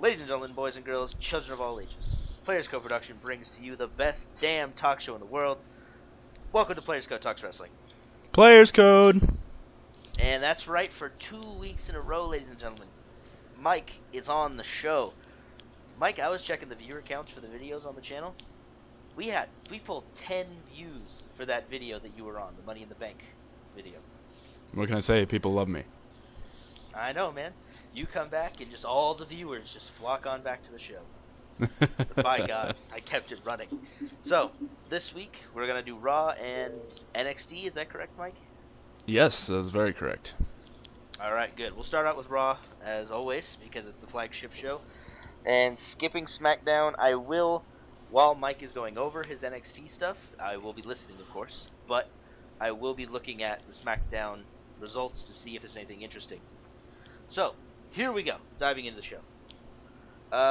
Ladies and gentlemen, boys and girls, children of all ages, Players Co. Production brings to you the best damn talk show in the world. Welcome to Players Co. Talks Wrestling. Players Code! And that's right, for 2 weeks in a row, ladies and gentlemen, Mike is on the show. Mike, I was checking the viewer counts for the videos on the channel. We pulled 10 views for that video that you were on, the Money in the Bank video. What can I say? People love me. I know, man. You come back and just all the viewers just flock on back to the show. But by God, I kept it running. So, this week, we're going to do Raw and NXT. Is that correct, Mike? Yes, that's very correct. Alright, good. We'll start out with Raw, as always, because it's the flagship show. And skipping SmackDown, I will, while Mike is going over his NXT stuff, I will be listening, of course, but I will be looking at the SmackDown results to see if there's anything interesting. So, here we go, diving into the show.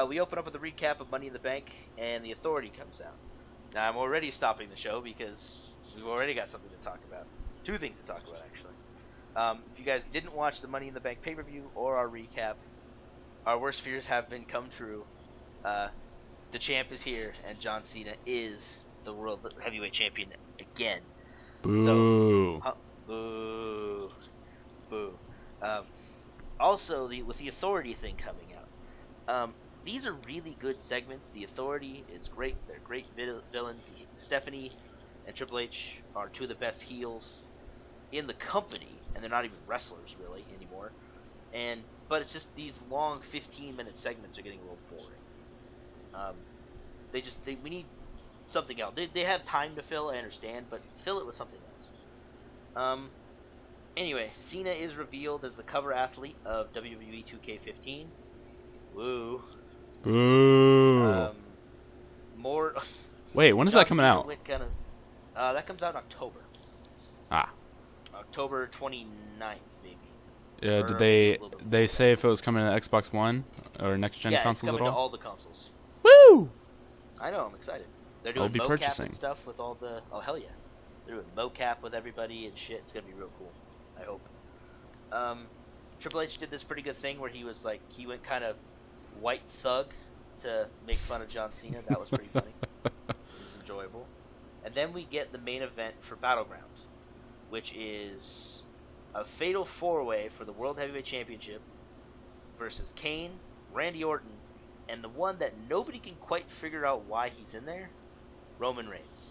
We open up with a recap of Money in the Bank, and the Authority comes out. Now, I'm already stopping the show because we've already got something to talk about. Two things to talk about, actually. If you guys didn't watch the Money in the Bank pay-per-view or our recap, our worst fears have been come true. The champ is here, and John Cena is the World Heavyweight Champion again. Boo. So, boo. Boo. Also, with the Authority thing coming out, these are really good segments. The Authority is great. They're great villains. Stephanie and Triple H are two of the best heels in the company, and they're not even wrestlers really anymore. But it's just these long 15-minute segments are getting a little boring. We need something else. They have time to fill, I understand, but fill it with something else. Anyway, Cena is revealed as the cover athlete of WWE 2K15. Woo. Boo. More. Wait, when is that coming out? That comes out in October. October 29th, maybe. Yeah, did they say if it was coming to Xbox One or next gen consoles at all? Yeah, it's coming at all? to all the consoles. Woo! I know, I'm excited. They're doing mocap purchasing. and stuff with all the. Oh hell yeah! They're doing mocap with everybody and shit. It's gonna be real cool. I hope. Triple H did this pretty good thing where he went kind of white thug to make fun of John Cena. That was pretty funny. It was enjoyable. And then we get the main event for Battleground, which is a fatal four-way for the World Heavyweight Championship versus Kane, Randy Orton, and the one that nobody can quite figure out why he's in there, Roman Reigns.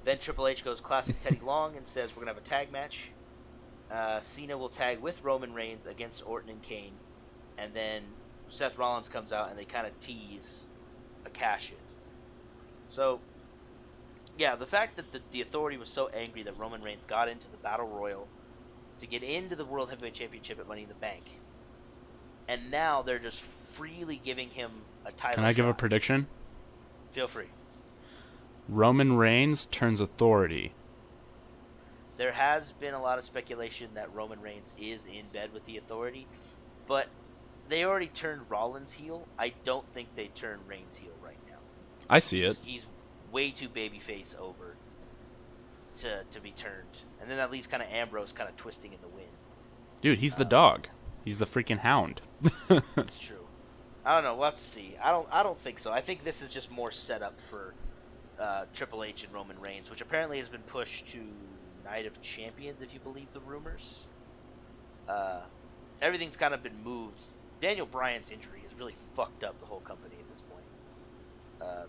Then Triple H goes classic Teddy Long and says we're going to have a tag match. Cena will tag with Roman Reigns against Orton and Kane. And then Seth Rollins comes out and they kind of tease a cash-in. So, yeah, the fact that the Authority was so angry that Roman Reigns got into the Battle Royal to get into the World Heavyweight Championship at Money in the Bank. And now they're just freely giving him a title Can I give a shot. prediction? Feel free. Roman Reigns turns Authority. There has been a lot of speculation that Roman Reigns is in bed with the Authority, but they already turned Rollins heel. I don't think they turn Reigns heel right now. I see it. He's way too babyface over to be turned. And then that leaves kind of Ambrose kind of twisting in the wind. Dude, he's the dog. He's the freaking hound. That's true. I don't know. We'll have to see. I don't think so. I think this is just more set up for Triple H and Roman Reigns, which apparently has been pushed to Night of Champions, if you believe the rumors. Everything's kind of been moved. Daniel Bryan's injury has really fucked up the whole company at this point.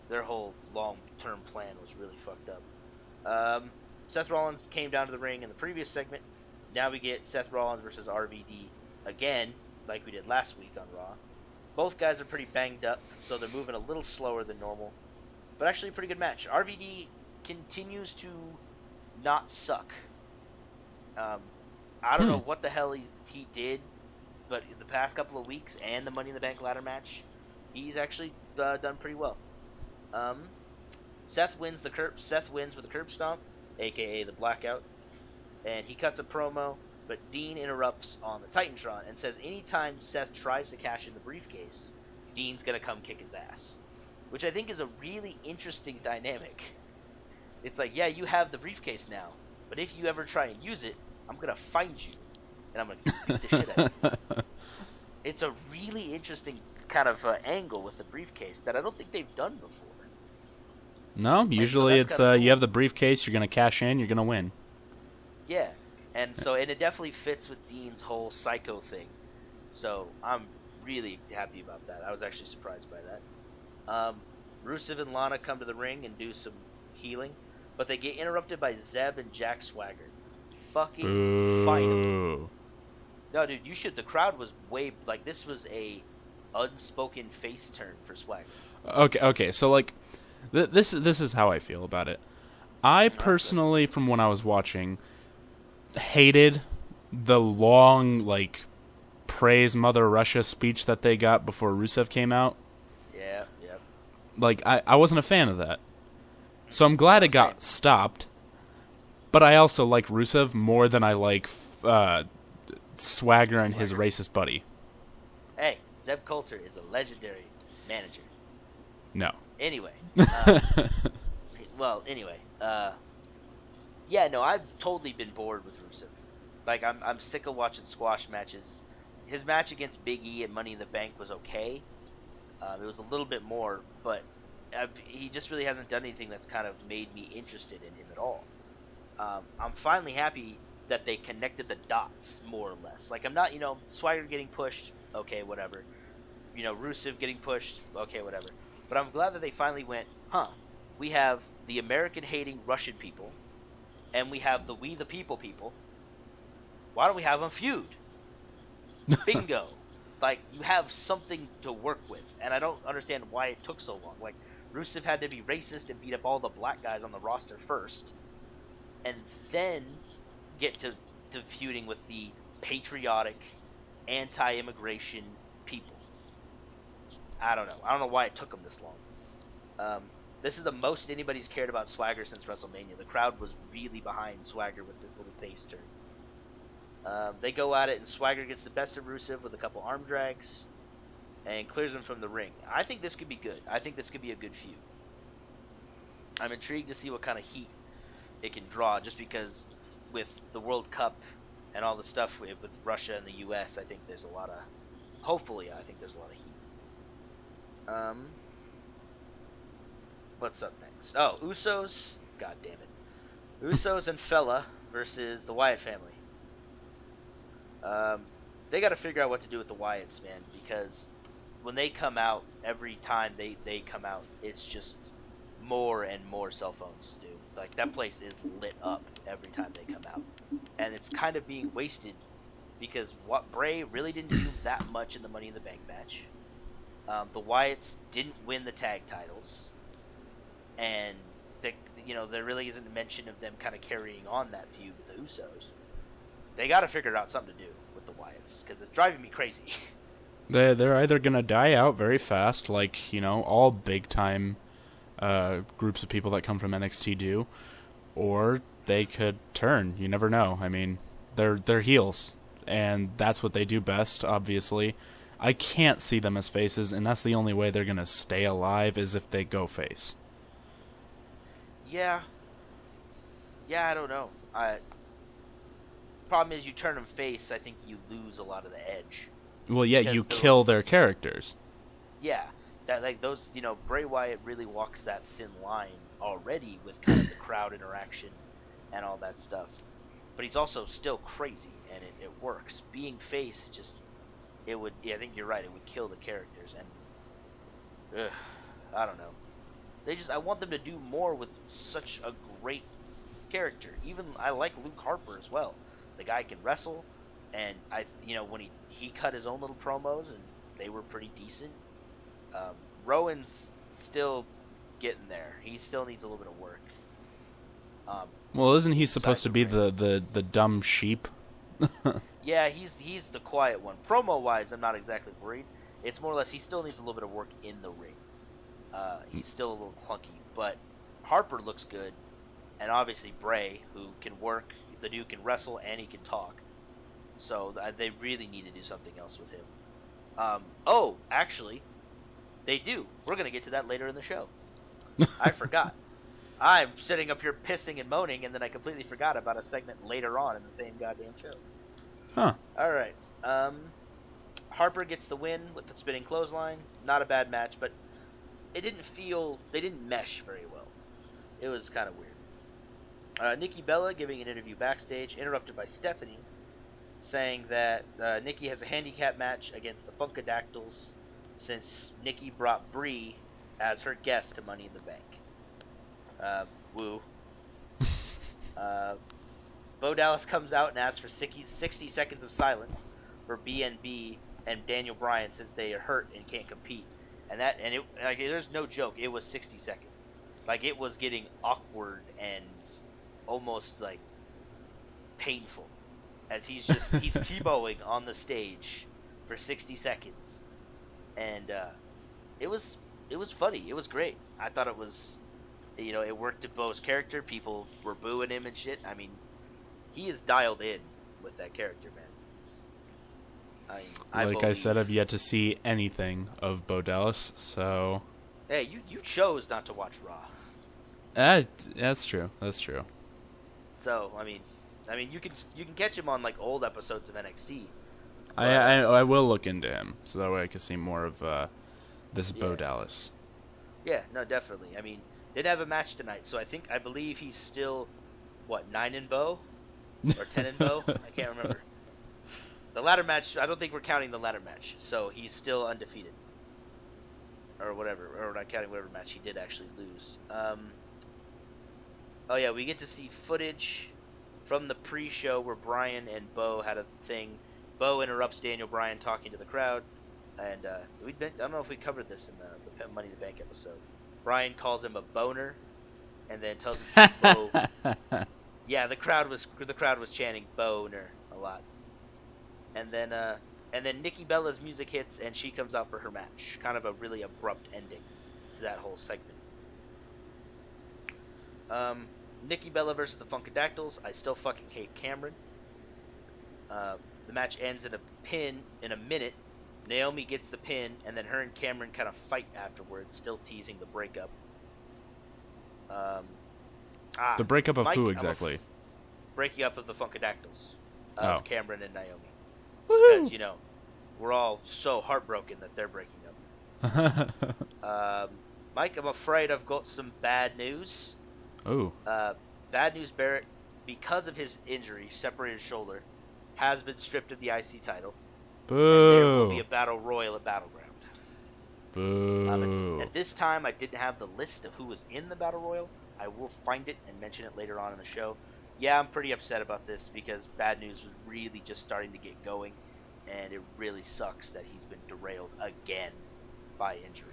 Their whole long-term plan was really fucked up. Seth Rollins came down to the ring in the previous segment. Now we get Seth Rollins versus RVD again, like we did last week on Raw. Both guys are pretty banged up, so they're moving a little slower than normal. But actually a pretty good match. RVD continues to not suck. I don't know what the hell he did, but the past couple of weeks and the Money in the Bank ladder match, he's actually done pretty well. Seth wins with the curb stomp, aka the blackout, and he cuts a promo, but Dean interrupts on the Titantron and says anytime Seth tries to cash in the briefcase, Dean's gonna come kick his ass, which I think is a really interesting dynamic. It's like, yeah, you have the briefcase now, but if you ever try and use it, I'm gonna find you, and I'm gonna beat the shit out of you. it's a really interesting kind of angle with the briefcase that I don't think they've done before. No, usually so it's cool. you have the briefcase, you're gonna cash in, you're gonna win. Yeah, and it definitely fits with Dean's whole psycho thing. So I'm really happy about that. I was actually surprised by that. Rusev and Lana come to the ring and do some healing, but they get interrupted by Zeb and Jack Swagger. Fucking fight 'em. No, dude, you should. The crowd was way like this was a unspoken face turn for Swagger. Okay. So like, this is how I feel about it. I personally, from when I was watching, hated the long like praise Mother Russia speech that they got before Rusev came out. Yeah, yep. Like I wasn't a fan of that. So I'm glad it got stopped. But I also like Rusev more than I like Swagger and his racist buddy. Hey, Zeb Coulter is a legendary manager. No. Anyway. Yeah, no, I've totally been bored with Rusev. Like, I'm sick of watching squash matches. His match against Big E at Money in the Bank was okay. It was a little bit more, but he just really hasn't done anything that's kind of made me interested in him at all. I'm finally happy that they connected the dots, more or less. Like, I'm not, Swagger getting pushed, okay, whatever. Rusev getting pushed, okay, whatever. But I'm glad that they finally went, we have the American-hating Russian people, and we have the We the People people. Why don't we have them feud? Bingo. Like, you have something to work with, and I don't understand why it took so long. Like, Rusev had to be racist and beat up all the black guys on the roster first, and then get to feuding with the patriotic, anti-immigration people. I don't know why it took them this long. This is the most anybody's cared about Swagger since WrestleMania. The crowd was really behind Swagger with this little face turn. They go at it, and Swagger gets the best of Rusev with a couple arm drags and clears him from the ring. I think this could be good. I think this could be a good feud. I'm intrigued to see what kind of heat it can draw, just because with the World Cup and all the stuff with Russia and the U.S., I think there's a lot of... Hopefully, I think there's a lot of heat. What's up next? Oh, Usos. God damn it. Usos and Fella versus the Wyatt family. They got to figure out what to do with the Wyatts, man, because when they come out, every time they come out, it's just more and more cell phones, dude. Like, that place is lit up every time they come out. And it's kind of being wasted because Bray really didn't do that much in the Money in the Bank match. The Wyatts didn't win the tag titles. And, there really isn't a mention of them kind of carrying on that feud with the Usos. They got to figure out something to do with the Wyatts, because it's driving me crazy. They're either going to die out very fast, like, all big-time groups of people that come from NXT do, or they could turn. You never know. I mean, they're heels, and that's what they do best, obviously. I can't see them as faces, and that's the only way they're going to stay alive is if they go face. Yeah, I don't know. Problem is, you turn them face, I think you lose a lot of the edge. Well, yeah, you kill their characters. Yeah, that like those, Bray Wyatt really walks that thin line already with kind of the crowd interaction and all that stuff. But he's also still crazy, and it works. Being face, I think you're right, it would kill the characters, and I don't know. I want them to do more with such a great character. Even I like Luke Harper as well. The guy can wrestle, and when he cut his own little promos, and they were pretty decent. Rowan's still getting there. He still needs a little bit of work. Well, isn't he supposed to be the dumb sheep? Yeah, he's the quiet one. Promo-wise, I'm not exactly worried. It's more or less he still needs a little bit of work in the ring. He's still a little clunky, but Harper looks good, and obviously Bray, who can work. The dude can wrestle and he can talk. So they really need to do something else with him. Actually, they do. We're going to get to that later in the show. I forgot. I'm sitting up here pissing and moaning, and then I completely forgot about a segment later on in the same goddamn show. Huh. All right. Harper gets the win with the spinning clothesline. Not a bad match, but they didn't mesh very well. It was kind of weird. Nikki Bella giving an interview backstage, interrupted by Stephanie, saying that Nikki has a handicap match against the Funkadactyls since Nikki brought Brie as her guest to Money in the Bank. Woo. Bo Dallas comes out and asks for 60 seconds of silence for BNB and Daniel Bryan since they are hurt and can't compete. And it, like, there's no joke. It was 60 seconds. Like, it was getting awkward and almost like painful as he's T-bowing on the stage for 60 seconds, and it was funny. It was great. I thought it was, it worked to Bo's character. People were booing him and shit. I mean, he is dialed in with that character, man. I said, I've yet to see anything of Bo Dallas, so... Hey, you chose not to watch Raw. That's true. That's true. So, I mean, you can catch him on, like, old episodes of NXT. I will look into him, so that way I can see more of this Bo Dallas. Yeah, no, definitely. I mean, did have a match tonight, so I believe he's still, 9-0? Or 10-0? I can't remember. The ladder match, I don't think we're counting the ladder match, so he's still undefeated. Or whatever, or not counting whatever match he did actually lose. Oh yeah, we get to see footage from the pre-show where Bryan and Bo had a thing. Bo interrupts Daniel Bryan talking to the crowd, and I don't know if we covered this in the Money in the Bank episode. Bryan calls him a boner, and then tells him Bo. Yeah, the crowd was chanting boner a lot. And then Nikki Bella's music hits, and she comes out for her match. Kind of a really abrupt ending to that whole segment. Nikki Bella versus the Funkadactyls. I still fucking hate Cameron. The match ends in a pin in a minute. Naomi gets the pin, and then her and Cameron kind of fight afterwards, still teasing the breakup. The breakup of Mike, who exactly? Breaking up of the Funkadactyls. Of Cameron and Naomi. Woohoo! Because, we're all so heartbroken that they're breaking up. Mike, I'm afraid I've got some bad news. Oh. Bad news, Barrett, because of his injury, separated shoulder, has been stripped of the IC title. Boo. And there will be a battle royal at Battleground. Boo. At this time, I didn't have the list of who was in the battle royal. I will find it and mention it later on in the show. Yeah, I'm pretty upset about this because Bad News was really just starting to get going, and it really sucks that he's been derailed again by injury.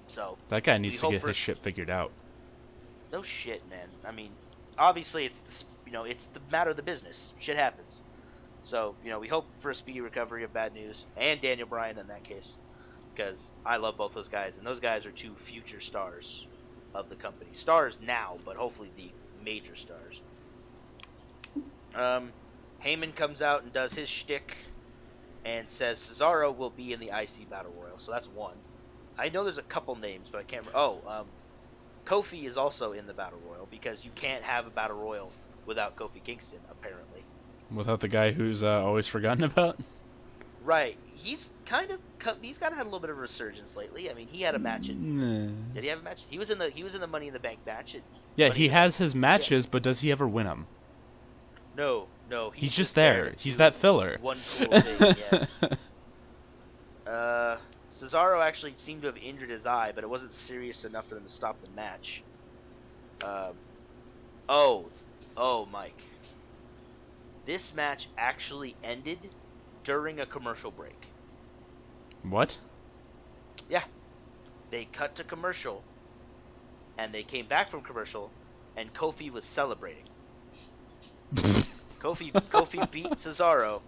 So that guy needs to get his shit figured out. No shit, man. I mean, obviously it's it's the matter of the business. Shit happens. So we hope for a speedy recovery of Bad News and Daniel Bryan in that case, because I love both those guys, and those guys are two future stars of the company. Stars now, but hopefully the major stars. Heyman comes out and does his shtick and says Cesaro will be in the IC Battle Royal. So that's one. I know there's a couple names, but I can't remember. Kofi is also in the Battle Royal because you can't have a Battle Royal without Kofi Kingston, apparently. Without the guy who's always forgotten about? Right. He's kind of had a little bit of a resurgence lately. I mean, he had a match. Did he have a match? He was in the Money in the Bank match. Yeah, he has his matches, but does he ever win them? No. He's just there. He's that filler. One cool thing, yeah. Cesaro actually seemed to have injured his eye, but it wasn't serious enough for them to stop the match. Mike. This match actually ended during a commercial break. What? Yeah. They cut to commercial, and they came back from commercial, and Kofi was celebrating. Kofi beat Cesaro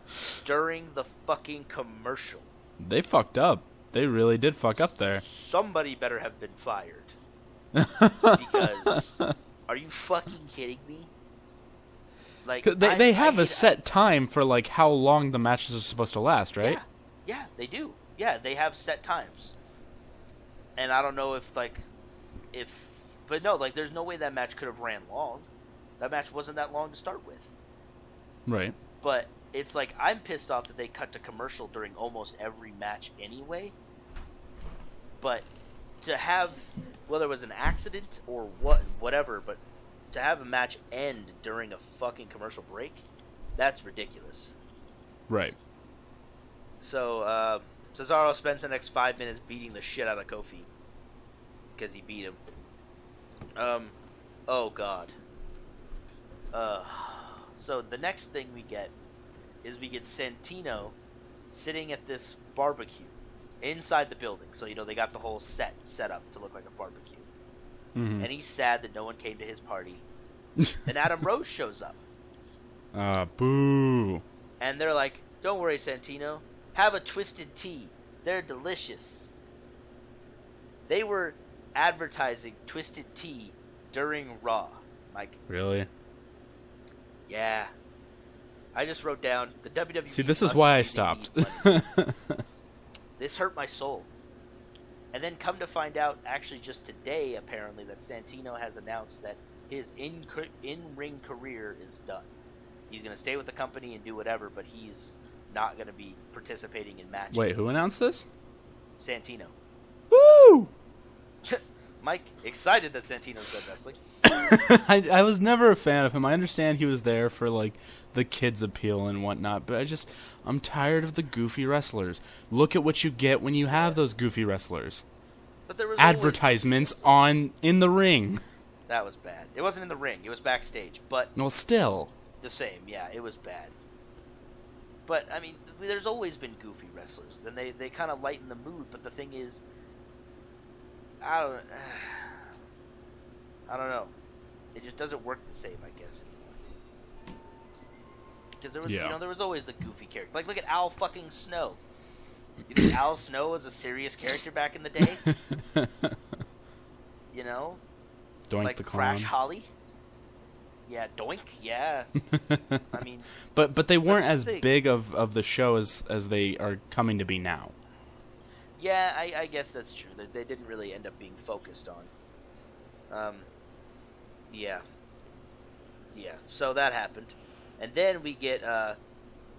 during the fucking commercial. They fucked up. They really did fuck up there. Somebody better have been fired. Because, are you fucking kidding me? Like, they have a set time for like how long the matches are supposed to last, right? Yeah, they do. Yeah, they have set times. And I don't know but no, like, there's no way that match could have ran long. That match wasn't that long to start with. Right. But it's like I'm pissed off that they cut to commercial during almost every match anyway. But to have, whether it was an accident or whatever, but to have a match end during a fucking commercial break, that's ridiculous. Right. So Cesaro spends the next 5 minutes beating the shit out of Kofi because he beat him. Oh god. So the next thing we get is we get Santino sitting at this barbecue inside the building. So, you know, they got the whole set up to look like a barbecue. Mm-hmm. And he's sad that no one came to his party. Then Adam Rose shows up. Boo. And they're like, don't worry, Santino. Have a twisted tea. They're delicious. They were advertising twisted tea during Raw. Like, really? Yeah. I just wrote down the WWE. See, this is why I stopped. This hurt my soul. And then come to find out, actually just today, apparently, that Santino has announced that his in-ring career is done. He's going to stay with the company and do whatever, but he's not going to be participating in matches. Wait, who announced this? Santino. Woo! Mike, excited that Santino's done wrestling. I was never a fan of him. I understand he was there for, like, the kids' appeal and whatnot, but I'm tired of the goofy wrestlers. Look at what you get when you have those goofy wrestlers. But there was advertisements in the ring. That was bad. It wasn't in the ring. It was backstage, but... Well, still. The same, yeah. It was bad. But, I mean, there's always been goofy wrestlers. Then they kind of lighten the mood, but the thing is... I don't know. It just doesn't work the same, I guess, anymore. Because there was, you know, there was always the goofy character. Like, look at Al fucking Snow. You think Al Snow was a serious character back in the day? You know? Doink like the Clown. Crash Holly? Yeah, Doink, yeah. I mean... But they weren't as big of the show as they are coming to be now. Yeah, I guess that's true. They didn't really end up being focused on. Yeah. Yeah, so that happened. And then we get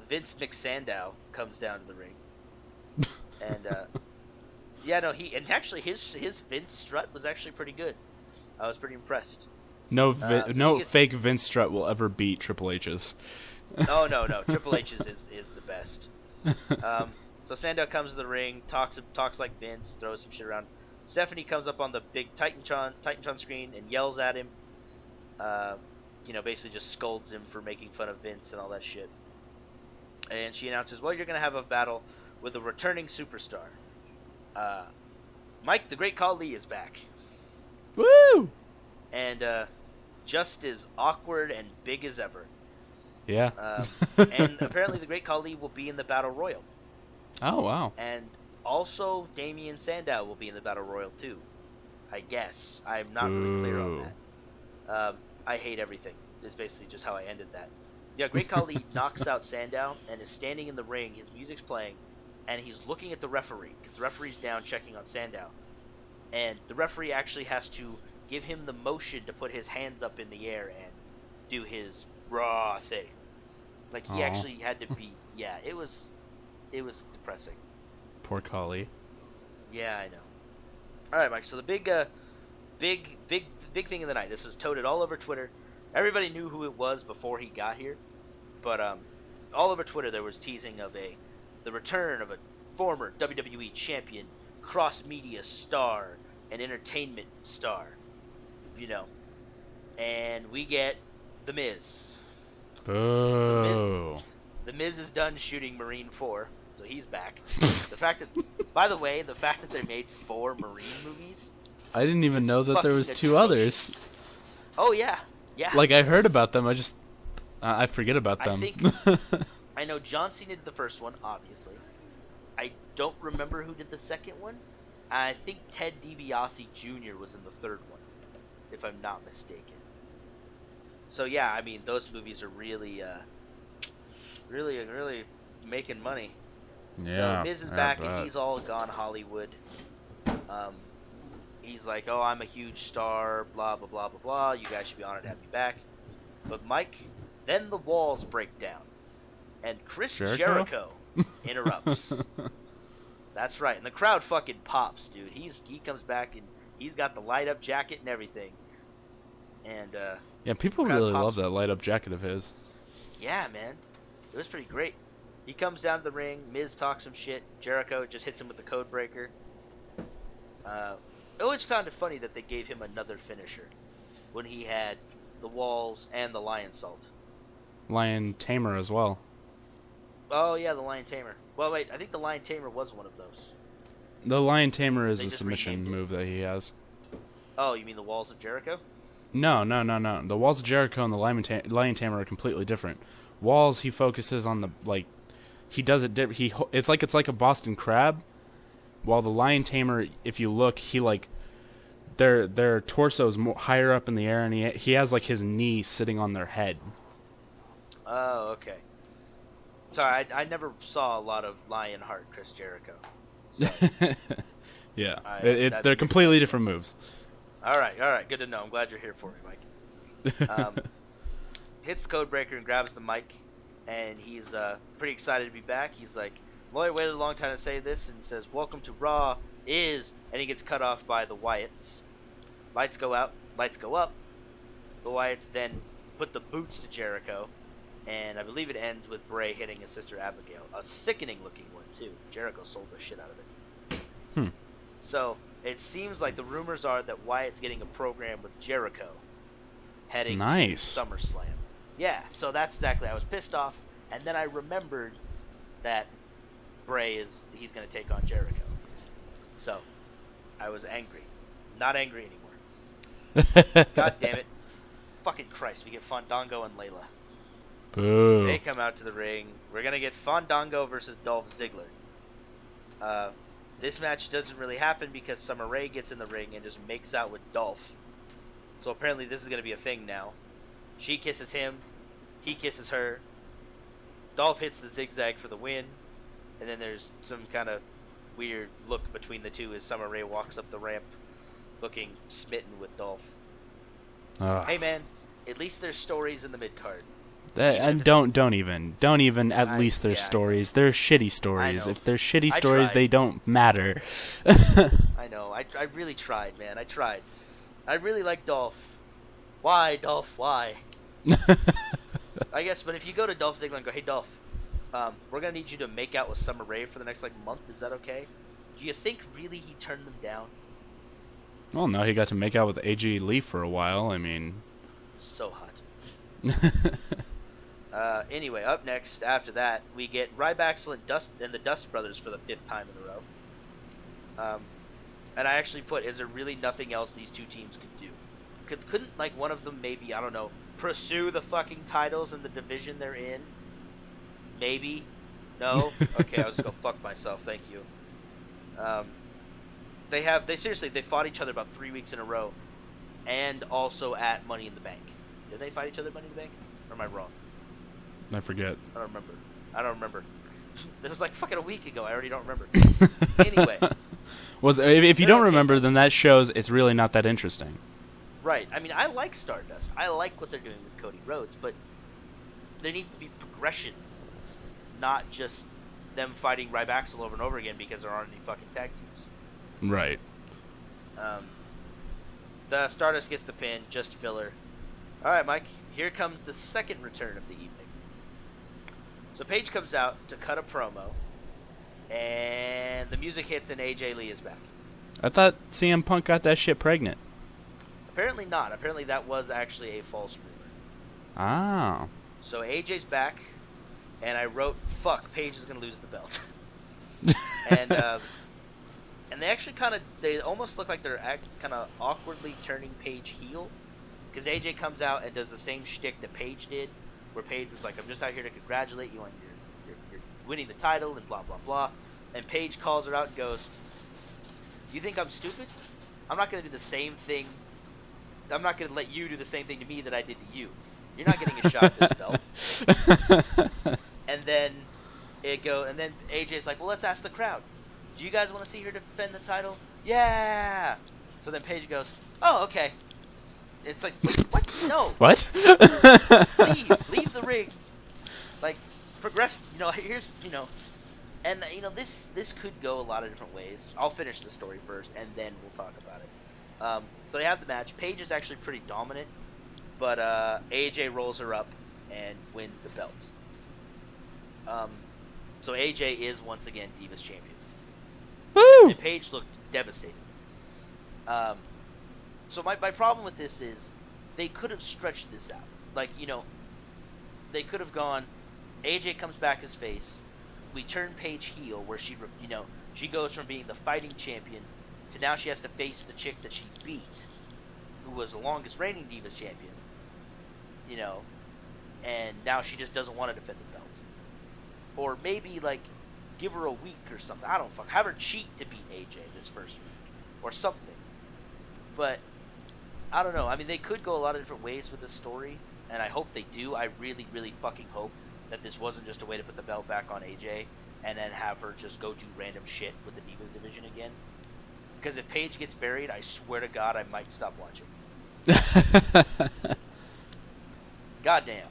Vince McSandow comes down to the ring. And, yeah, no, actually his Vince strut was actually pretty good. I was pretty impressed. No fake Vince strut will ever beat Triple H's. Oh, no. Triple H's is the best. So Sandow comes to the ring, talks like Vince, throws some shit around. Stephanie comes up on the big Titantron screen and yells at him. You know, basically just scolds him for making fun of Vince and all that shit. And she announces, well, you're going to have a battle with a returning superstar. Mike the Great Khali is back. Woo! And just as awkward and big as ever. Yeah. And apparently the Great Khali will be in the Battle Royal. Oh, wow. And also Damien Sandow will be in the Battle Royal too. I guess. I'm not really clear on that. I hate everything. Is basically just how I ended that. Yeah, Great Khali knocks out Sandow and is standing in the ring. His music's playing, and he's looking at the referee because the referee's down checking on Sandow, and the referee actually has to give him the motion to put his hands up in the air and do his raw thing. Like he actually had to be. Yeah, it was depressing. Poor Khali. Yeah, I know. All right, Mike. So the big thing of the night. This was toted all over Twitter. Everybody knew who it was before he got here, but all over Twitter there was teasing of the return of a former WWE champion, cross-media star, and entertainment star, you know. And we get The Miz. Boo. So the Miz is done shooting Marine 4, so he's back. By the way, the fact that they made 4 Marine movies. I didn't even know that there was 2 others. Oh yeah. Yeah. Like I heard about them, I forget about them. I know John Cena did the first one, obviously. I don't remember who did the second one. I think Ted DiBiase Jr. was in the third one, if I'm not mistaken. So yeah, I mean those movies are really making money. Yeah. So Miz is back and he's all gone Hollywood. He's like, oh, I'm a huge star, blah, blah, blah, blah, blah. You guys should be honored to have me back. But Mike, then the walls break down. and Chris Jericho interrupts. That's right, and the crowd fucking pops, dude. He comes back and he's got the light up jacket and everything. And yeah, people really love that light up jacket of his. Yeah, man, it was pretty great. He comes down to the ring. Miz talks some shit. Jericho just hits him with the code breaker. I always found it funny that they gave him another finisher when he had the walls and the lion salt. Lion tamer as well. Oh yeah, the lion tamer. Well, wait, I think the lion tamer was one of those. The lion tamer is the submission move that he has. Oh, you mean the walls of Jericho? No. The walls of Jericho and the lion tamer are completely different. Walls, he focuses on the he does it. It's like a Boston crab. While the lion tamer, if you look, he their torso's higher up in the air, and he has like his knee sitting on their head. Oh, okay. Sorry, I never saw a lot of Lionheart Chris Jericho. So. Yeah, they're completely different moves. All right, good to know. I'm glad you're here for me, Mike. Hits the code breaker and grabs the mic, and he's pretty excited to be back. He's like, well, I waited a long time to say this, and says, welcome to Raw is, and he gets cut off by the Wyatts. Lights go out, lights go up. The Wyatts then put the boots to Jericho, and I believe it ends with Bray hitting his sister Abigail. A sickening looking one, too. Jericho sold the shit out of it. So, it seems like the rumors are that Wyatt's getting a program with Jericho heading to SummerSlam. Yeah, so that's exactly, I was pissed off, and then I remembered that he's going to take on Jericho. So, I was angry. Not angry anymore. God damn it. Fucking Christ, we get Fandango and Layla. Boo. They come out to the ring. We're going to get Fandango versus Dolph Ziggler. This match doesn't really happen because Summer Rae gets in the ring and just makes out with Dolph. So apparently this is going to be a thing now. She kisses him. He kisses her. Dolph hits the zigzag for the win. And then there's some kind of weird look between the two as Summer Rae walks up the ramp looking smitten with Dolph. Hey man, at least there's stories in the mid-card. And don't even at least there's stories. They're shitty stories. If they're shitty stories, they don't matter. I know. I really tried, man. I tried. I really like Dolph. Why, Dolph? Why? I guess, but if you go to Dolph Ziggler and go, hey, Dolph, we're going to need you to make out with Summer Rae for the next, month. Is that okay? Do you think really he turned them down? Well, no, he got to make out with AJ Lee for a while. I mean... So hot. Anyway, up next, after that, we get Ryback and the Dust Brothers for the 5th time in a row. And I actually put, is there really nothing else these two teams could do? Couldn't, one of them maybe, I don't know, pursue the fucking titles in the division they're in? Maybe? No? Okay, I'll just go fuck myself, thank you. They fought each other about 3 weeks in a row, and also at Money in the Bank. Did they fight each other at Money in the Bank? Or am I wrong? I forget. I don't remember. It was fucking a week ago. I already don't remember. Anyway. If you don't remember, then that shows it's really not that interesting. Right. I mean, I like Stardust. I like what they're doing with Cody Rhodes, but there needs to be progression, not just them fighting Ryback over and over again because there aren't any fucking tag teams. Right. The Stardust gets the pin, just filler. All right, Mike. Here comes the second return of the evening. So Paige comes out to cut a promo, and the music hits, and AJ Lee is back. I thought CM Punk got that shit pregnant. Apparently not. Apparently that was actually a false rumor. Ah. So AJ's back, and I wrote, fuck, Paige is going to lose the belt. And they actually they almost look like they're kind of awkwardly turning Paige heel. Because AJ comes out and does the same shtick that Paige did, where Paige was like, I'm just out here to congratulate you on your winning the title and blah, blah, blah. And Paige calls her out and goes, you think I'm stupid? I'm not going to do the same thing. I'm not going to let you do the same thing to me that I did to you. You're not getting a shot at this belt. And then AJ's like, well, let's ask the crowd. Do you guys want to see her defend the title? Yeah! So then Paige goes, oh, okay. It's like, what? No. What? Leave the ring. progress. Here's and this could go a lot of different ways. I'll finish the story first, and then we'll talk about it. So they have the match. Paige is actually pretty dominant, but AJ rolls her up and wins the belt. So AJ is once again Divas champion. Woo! And Paige looked devastated. So my problem with this is they could have stretched this out. Like, they could have gone, AJ comes back as face. We turn Paige heel, where she goes from being the fighting champion to now she has to face the chick that she beat, who was the longest reigning Divas champion. And now she just doesn't want to defend the belt. Or maybe, like, give her a week or something. I don't fuck. Have her cheat to beat AJ this first week. Or something. But, I don't know. I mean, they could go a lot of different ways with this story. And I hope they do. I really, really fucking hope that this wasn't just a way to put the belt back on AJ. And then have her just go do random shit with the Divas division again. Because if Paige gets buried, I swear to God, I might stop watching. Goddamn.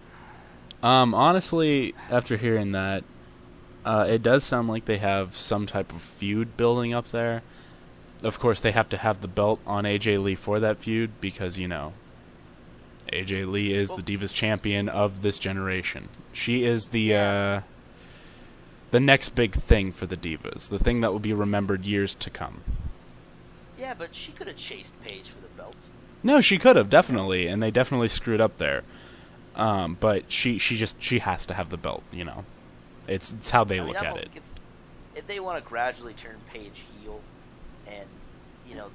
Honestly, after hearing that, it does sound like they have some type of feud building up there. Of course, they have to have the belt on AJ Lee for that feud because, AJ Lee is the Divas champion of this generation. She is the next big thing for the Divas, the thing that will be remembered years to come. Yeah, but she could have chased Paige for the belt. No, she could have, definitely, and they definitely screwed up there. But she has to have the belt, It's how they look at it. If they want to gradually turn Paige heel, and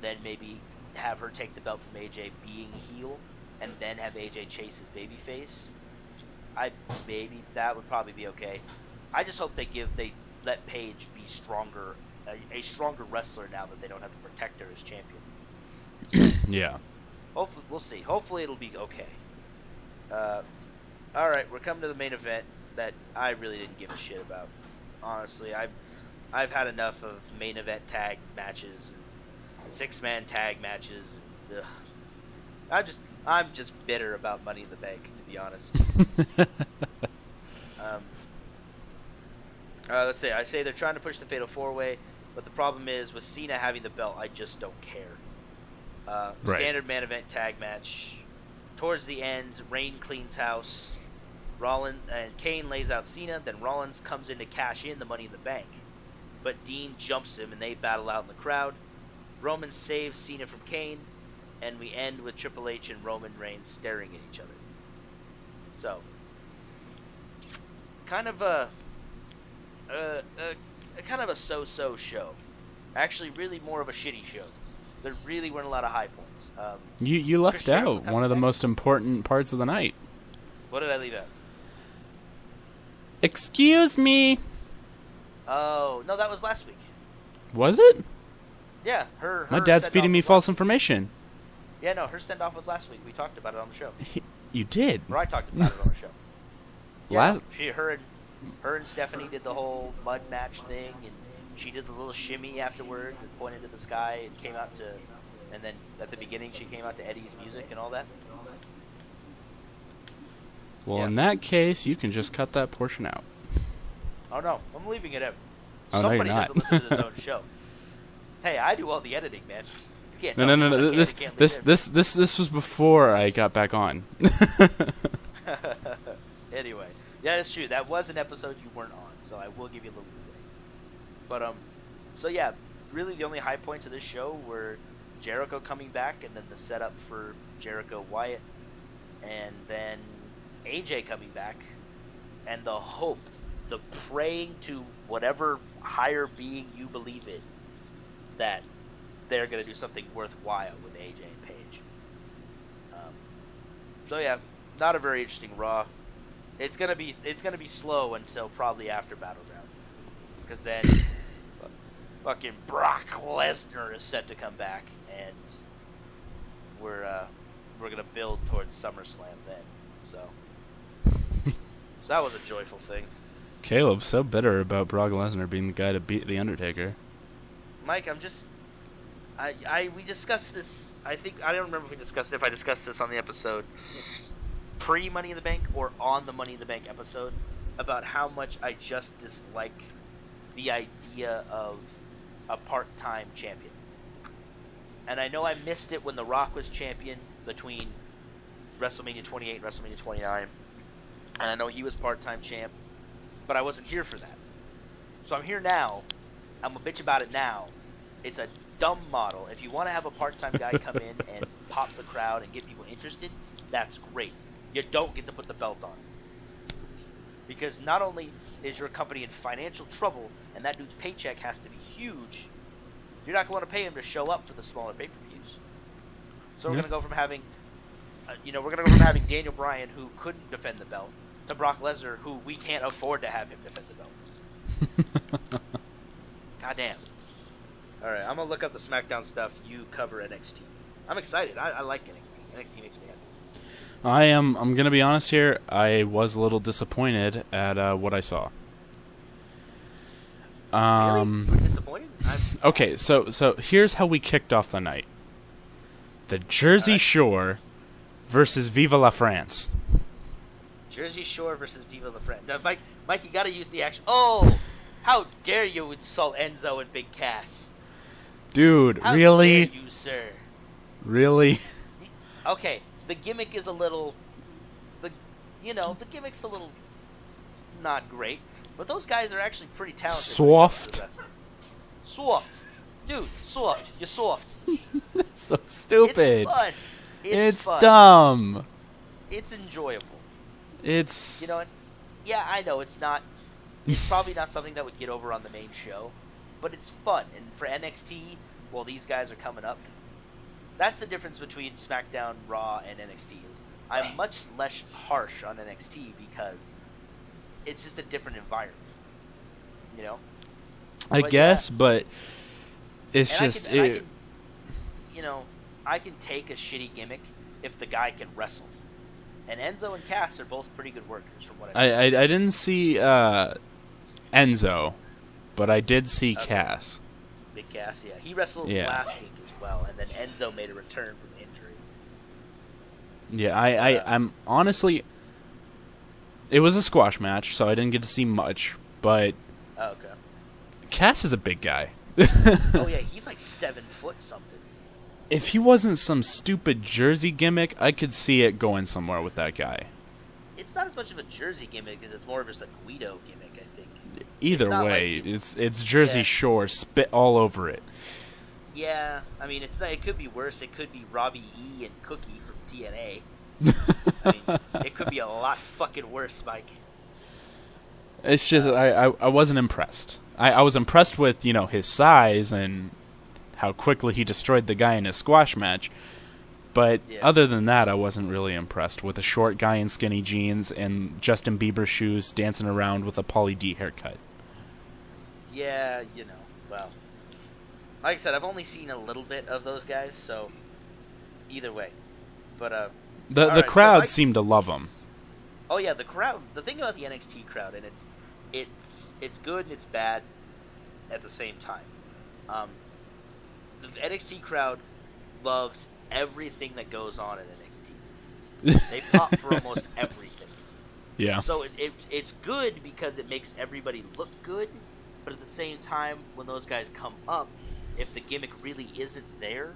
then maybe have her take the belt from AJ being heel, and then have AJ chase his babyface, maybe that would probably be okay. I just hope they let Paige be stronger, a stronger wrestler now that they don't have to protect her as champion. Yeah. Hopefully, we'll see. Hopefully, it'll be okay. All right, we're coming to the main event that I really didn't give a shit about. Honestly, I've had enough of main event tag matches and 6-man tag matches. And, I'm just bitter about Money in the Bank, to be honest. Let's see. I say they're trying to push the Fatal 4-Way, but the problem is with Cena having the belt, I just don't care. Right. Standard main event tag match. Towards the end, Reign cleans house. Rollins and Kane lays out Cena. Then Rollins comes in to cash in the Money in the Bank, but Dean jumps him and they battle out in the crowd. Roman saves Cena from Kane, and we end with Triple H and Roman Reigns staring at each other. So, kind of a so-so show. Actually, really more of a shitty show. There really weren't a lot of high points. You left out one of the most important parts of the night. What did I leave out? Excuse me. Oh, no, that was last week. Was it? Yeah, her My dad's feeding me false information. Yeah, no, her send-off was last week. We talked about it on the show. You did? Or I talked about it on the show. Yeah, her and Stephanie did the whole mud match thing, and she did the little shimmy afterwards and pointed to the sky and came out to, and then at the beginning she came out to Eddie's music and all that. Well, in that case, you can just cut that portion out. Oh no, I'm leaving it in. Oh, no, you're Somebody not. doesn't listen to his own show. Hey, I do all the editing, man. You can't No. tell me what I can and can't leave in. This was before I got back on. Anyway, yeah, that's true. That was an episode you weren't on, so I will give you a little leeway. But so yeah, really the only high points of this show were Jericho coming back, and then the setup for Jericho Wyatt, and then AJ coming back, and the hope, the praying to whatever higher being you believe in, that they're gonna do something worthwhile with AJ and Paige. So yeah, not a very interesting Raw. It's gonna be slow until probably after Battleground, because then fucking Brock Lesnar is set to come back, and we're gonna build towards SummerSlam then. So that was a joyful thing. Caleb's so bitter about Brock Lesnar being the guy to beat The Undertaker. Mike, we discussed this. I don't remember if I discussed this on the episode pre Money in the Bank or on the Money in the Bank episode. about how much I just dislike the idea of a part-time champion. And I know I missed it when The Rock was champion between WrestleMania 28 and WrestleMania 29. And I know he was part-time champ, but I wasn't here for that. So I'm here now. I'm a bitch about it now. It's a dumb model. If you want to have a part-time guy come in and pop the crowd and get people interested, that's great. You don't get to put the belt on. Because not only is your company in financial trouble, and that dude's paycheck has to be huge, you're not going to pay him to show up for the smaller pay-per-views. So we're going to go from having, Daniel Bryan, who couldn't defend the belt, to Brock Lesnar, who we can't afford to have him defend the belt. Goddamn. All right, I'm gonna look up the SmackDown stuff. You cover NXT. I'm excited. I like NXT. NXT makes me happy. I'm gonna be honest here. I was a little disappointed at what I saw. Really? You were disappointed? Okay, so here's how we kicked off the night. The Jersey Shore versus Viva la France. Jersey Shore versus Viva la France. Now, Mike, you gotta use the action. Oh, how dare you insult Enzo and Big Cass? Dude, how really? Dare you, sir? Really? Okay, the gimmick is a little, the gimmick's a little not great, but those guys are actually pretty talented. Soft. Soft. Dude, soft. You're soft. So stupid. It's fun. It's fun. dumb. It's enjoyable. It's... You know what? Yeah, I know it's not. It's probably not something that would get over on the main show, but it's fun. And for NXT, well, these guys are coming up. That's the difference between SmackDown, Raw, and NXT. Is I'm much less harsh on NXT because it's just a different environment. You know. I guess, but it's and just I can take a shitty gimmick if the guy can wrestle. And Enzo and Cass are both pretty good workers, from what I didn't see Enzo, but I did see Cass. Big Cass, yeah. He wrestled last week as well, and then Enzo made a return from injury. Yeah, I'm honestly... It was a squash match, so I didn't get to see much, but... Oh, okay. Cass is a big guy. Oh, yeah, he's like 7 foot something. If he wasn't some stupid Jersey gimmick, I could see it going somewhere with that guy. It's not as much of a Jersey gimmick as it's more of just a Guido gimmick, I think. Either way, like it's Jersey Shore, spit all over it. Yeah, I mean, it could be worse. It could be Robbie E. and Cookie from TNA. I mean, it could be a lot fucking worse, Mike. It's just, I wasn't impressed. I was impressed with, his size and how quickly he destroyed the guy in his squash match. But other than that, I wasn't really impressed with a short guy in skinny jeans and Justin Bieber shoes dancing around with a Pauly D haircut. Yeah, well, like I said, I've only seen a little bit of those guys, so either way. But the crowd seemed to love him. Oh yeah, the crowd. The thing about the NXT crowd, and it's good and it's bad at the same time. The NXT crowd loves everything that goes on in NXT. They pop for almost everything. Yeah. So it's good because it makes everybody look good, but at the same time, when those guys come up, if the gimmick really isn't there,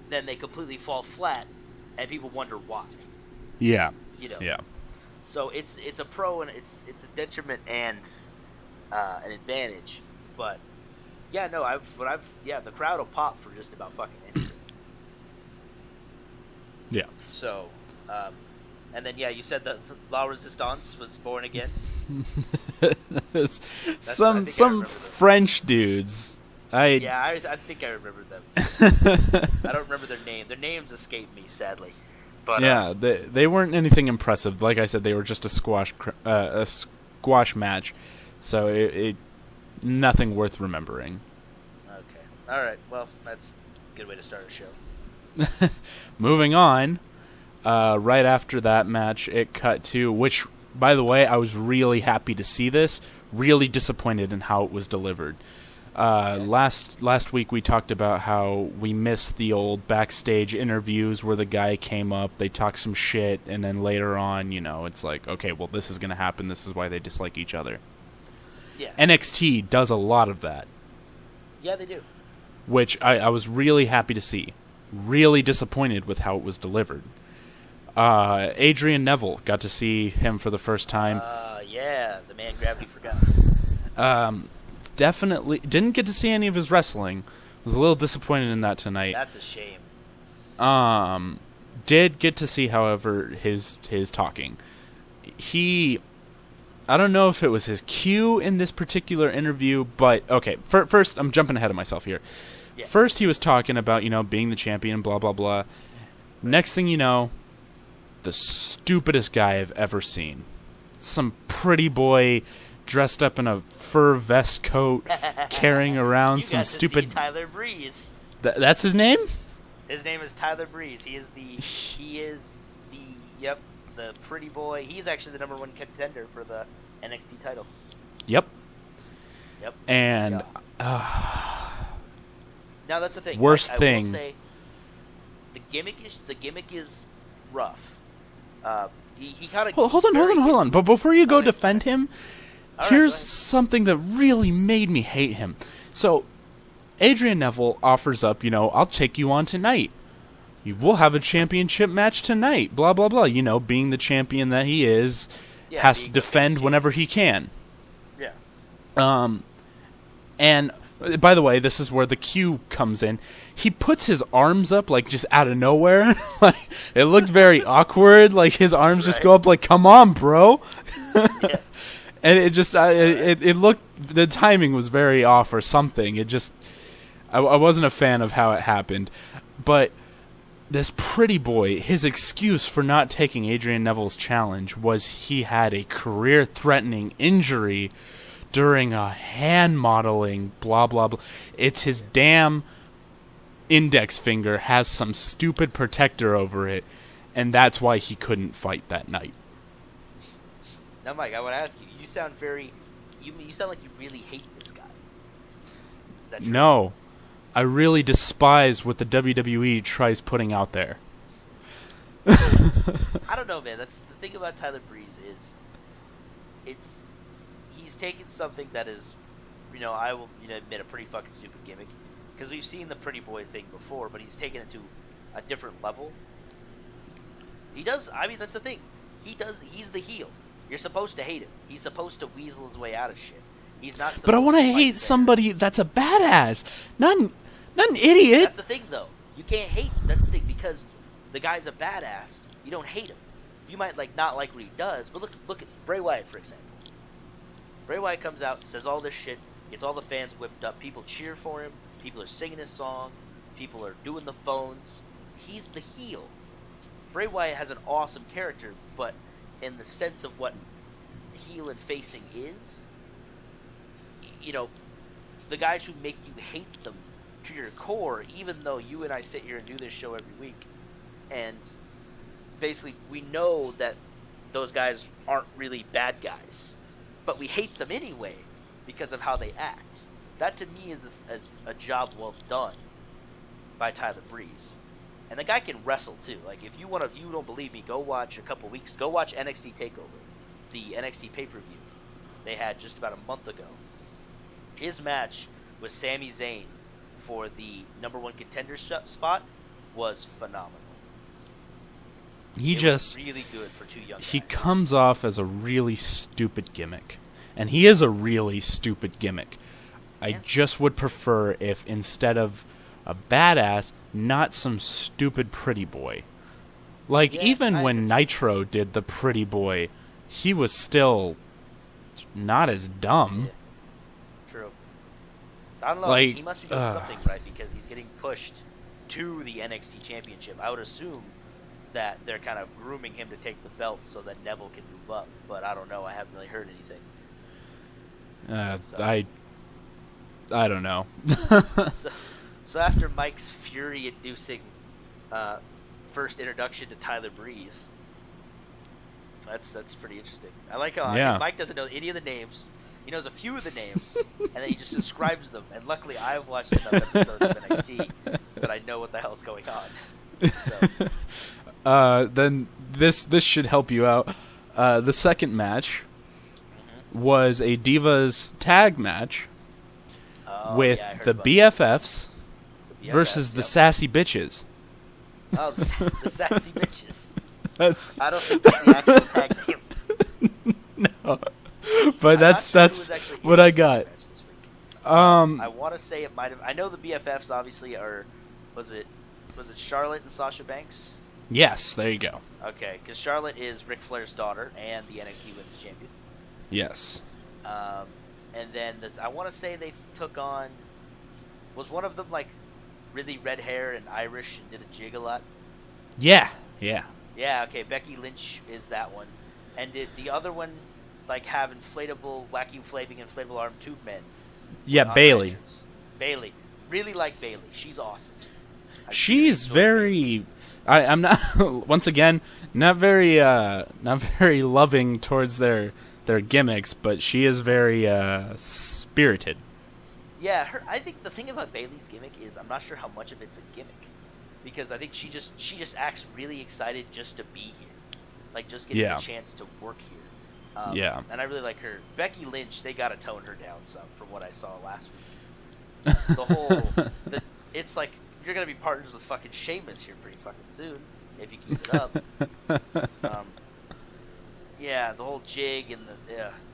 then they completely fall flat, and people wonder why. Yeah. Yeah. So it's a pro and it's a detriment and an advantage, but yeah, no, the crowd will pop for just about fucking anything. Yeah. So, and then you said that La Resistance was born again. some French dudes. I think I remember them. I don't remember their name. Their names escape me, sadly. But yeah, they weren't anything impressive. Like I said, they were just a squash match, so it nothing worth remembering. Okay, all right. Well, that's a good way to start a show. Moving on, right after that match, it cut to, which, by the way, I was really happy to see this. Really disappointed in how it was delivered. Last week we talked about how we missed the old backstage interviews where the guy came up, they talked some shit, and then later on, it's like, okay, well, this is going to happen. This is why they dislike each other. Yeah. NXT does a lot of that. Yeah, they do. Which I was really happy to see. Really disappointed with how it was delivered. Adrian Neville, got to see him for the first time. Yeah, the man gravity forgot. Definitely didn't get to see any of his wrestling. Was a little disappointed in that tonight. That's a shame. Did get to see, however, his talking. I don't know if it was his cue in this particular interview, but okay. First, I'm jumping ahead of myself here. Yeah. First, he was talking about being the champion, blah blah blah. Next thing you know, the stupidest guy I've ever seen. Some pretty boy dressed up in a fur vest coat, carrying around some stupid. See Tyler Breeze. That's his name? His name is Tyler Breeze. He is the the pretty boy. He's actually the #1 contender for the NXT title. Yep. And now that's the thing. Worst I thing. will say, the gimmick is rough. He kind of. Hold on. But before you go defend him, here's right, something that really made me hate him. So, Adrian Neville offers up, I'll take you on tonight. You will have a championship match tonight. Blah blah blah. Being the champion that he is, has to defend whenever he can. Yeah. And by the way, this is where the cue comes in. He puts his arms up like just out of nowhere. Like it looked very awkward. Like his arms just go up like, "Come on, bro." Yeah. And it just it looked, the timing was very off or something. It just I wasn't a fan of how it happened. But this pretty boy, his excuse for not taking Adrian Neville's challenge was he had a career-threatening injury during a hand modeling, blah, blah, blah. It's his damn index finger has some stupid protector over it, and that's why he couldn't fight that night. Now, Mike, I want to ask you. You sound you sound like you really hate this guy. Is that true? No. I really despise what the WWE tries putting out there. I don't know, man. That's the thing about Tyler Breeze is, he's taken something that is, I will admit a pretty fucking stupid gimmick, because we've seen the pretty boy thing before, but he's taken it to a different level. He does. I mean, that's the thing. He's the heel. You're supposed to hate him. He's supposed to weasel his way out of shit. He's not. But I want to hate somebody that's a badass, not an idiot. That's the thing, though. You can't hate. That's the thing, because the guy's a badass. You don't hate him. You might not like what he does, but look at Bray Wyatt, for example. Bray Wyatt comes out, says all this shit, gets all the fans whipped up. People cheer for him. People are singing his song. People are doing the phones. He's the heel. Bray Wyatt has an awesome character, but in the sense of what heel and facing is, the guys who make you hate them to your core, even though you and I sit here and do this show every week, and basically we know that those guys aren't really bad guys, but we hate them anyway because of how they act. That to me is a job well done by Tyler Breeze. And the guy can wrestle too. Like if you don't believe me, go watch NXT TakeOver, the NXT pay-per-view they had just about a month ago. His match with Sami Zayn for the #1 contender spot was phenomenal. It was really good for two young guys. He comes off as a really stupid gimmick, and he is a really stupid gimmick. I just would prefer if instead of a badass, not some stupid pretty boy. Like even when Nitro did the pretty boy, he was still not as dumb. Yeah. True. I don't know. Like, he must be doing something right, because he's getting pushed to the NXT Championship. I would assume that they're kind of grooming him to take the belt so that Neville can move up. But I don't know. I haven't really heard anything. I don't know. So after Mike's fury-inducing first introduction to Tyler Breeze, that's pretty interesting. I like how Mike doesn't know any of the names. He knows a few of the names, and then he just describes them. And luckily, I've watched enough episodes of NXT that I know what the hell's going on. So. Then this should help you out. The second match was a Divas tag match with the BFFs versus the Sassy Bitches. Oh, the Sassy Bitches. That's. I don't think that's the actual tag name. No, but that's what I got. I want to say it might have. I know the BFFs obviously are. Was it Charlotte and Sasha Banks? Yes, there you go. Okay, because Charlotte is Ric Flair's daughter and the NXT Women's Champion. Yes. And then I want to say they took on. Was one of them like really red hair and Irish and did a jig a lot? Yeah. Yeah. Okay, Becky Lynch is that one, and did the other one like have wacky flaming inflatable arm tube men? Yeah, Bailey. Bailey, really like Bailey. She's awesome. She's very. I'm not. Once again, not very loving towards their gimmicks, but she is very spirited. Yeah, I think the thing about Bailey's gimmick is I'm not sure how much of it's a gimmick, because I think she just acts really excited just to be here, like just getting a chance to work here. And I really like her. Becky Lynch, they gotta tone her down some from what I saw last week. It's like you're gonna be partners with fucking Sheamus here pretty fucking soon if you keep it up. Yeah, the whole jig and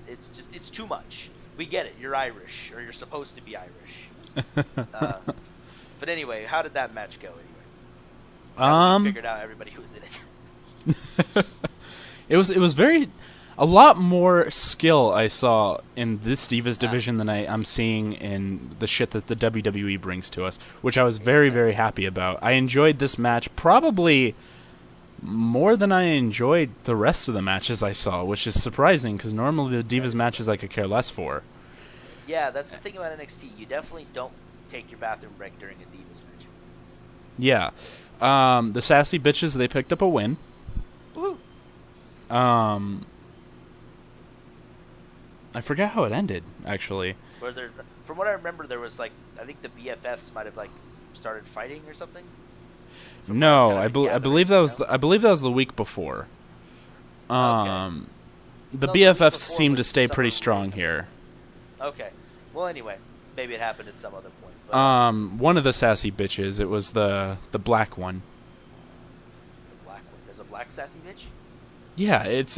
it's too much. We get it. You're Irish, or you're supposed to be Irish. But anyway, how did that match go? Anyway, figured out everybody who was in it. It was a lot more skill I saw in this Divas division than I'm seeing in the shit that the WWE brings to us, which I was very, very happy about. I enjoyed this match probably more than I enjoyed the rest of the matches I saw, which is surprising because normally the Divas matches I could care less for. Yeah, that's the thing about NXT. You definitely don't take your bathroom break during a Divas match. Yeah. The Sassy Bitches, they picked up a win. Woo! I forget how it ended, actually. From what I remember, there was I think the BFFs might have started fighting or something. No, I believe that was the week before. Okay. The BFFs seem to stay pretty strong here. Okay. Well, anyway, maybe it happened at some other point. But one of the Sassy Bitches, it was the black one. The black one. There's a black sassy bitch? Yeah, it's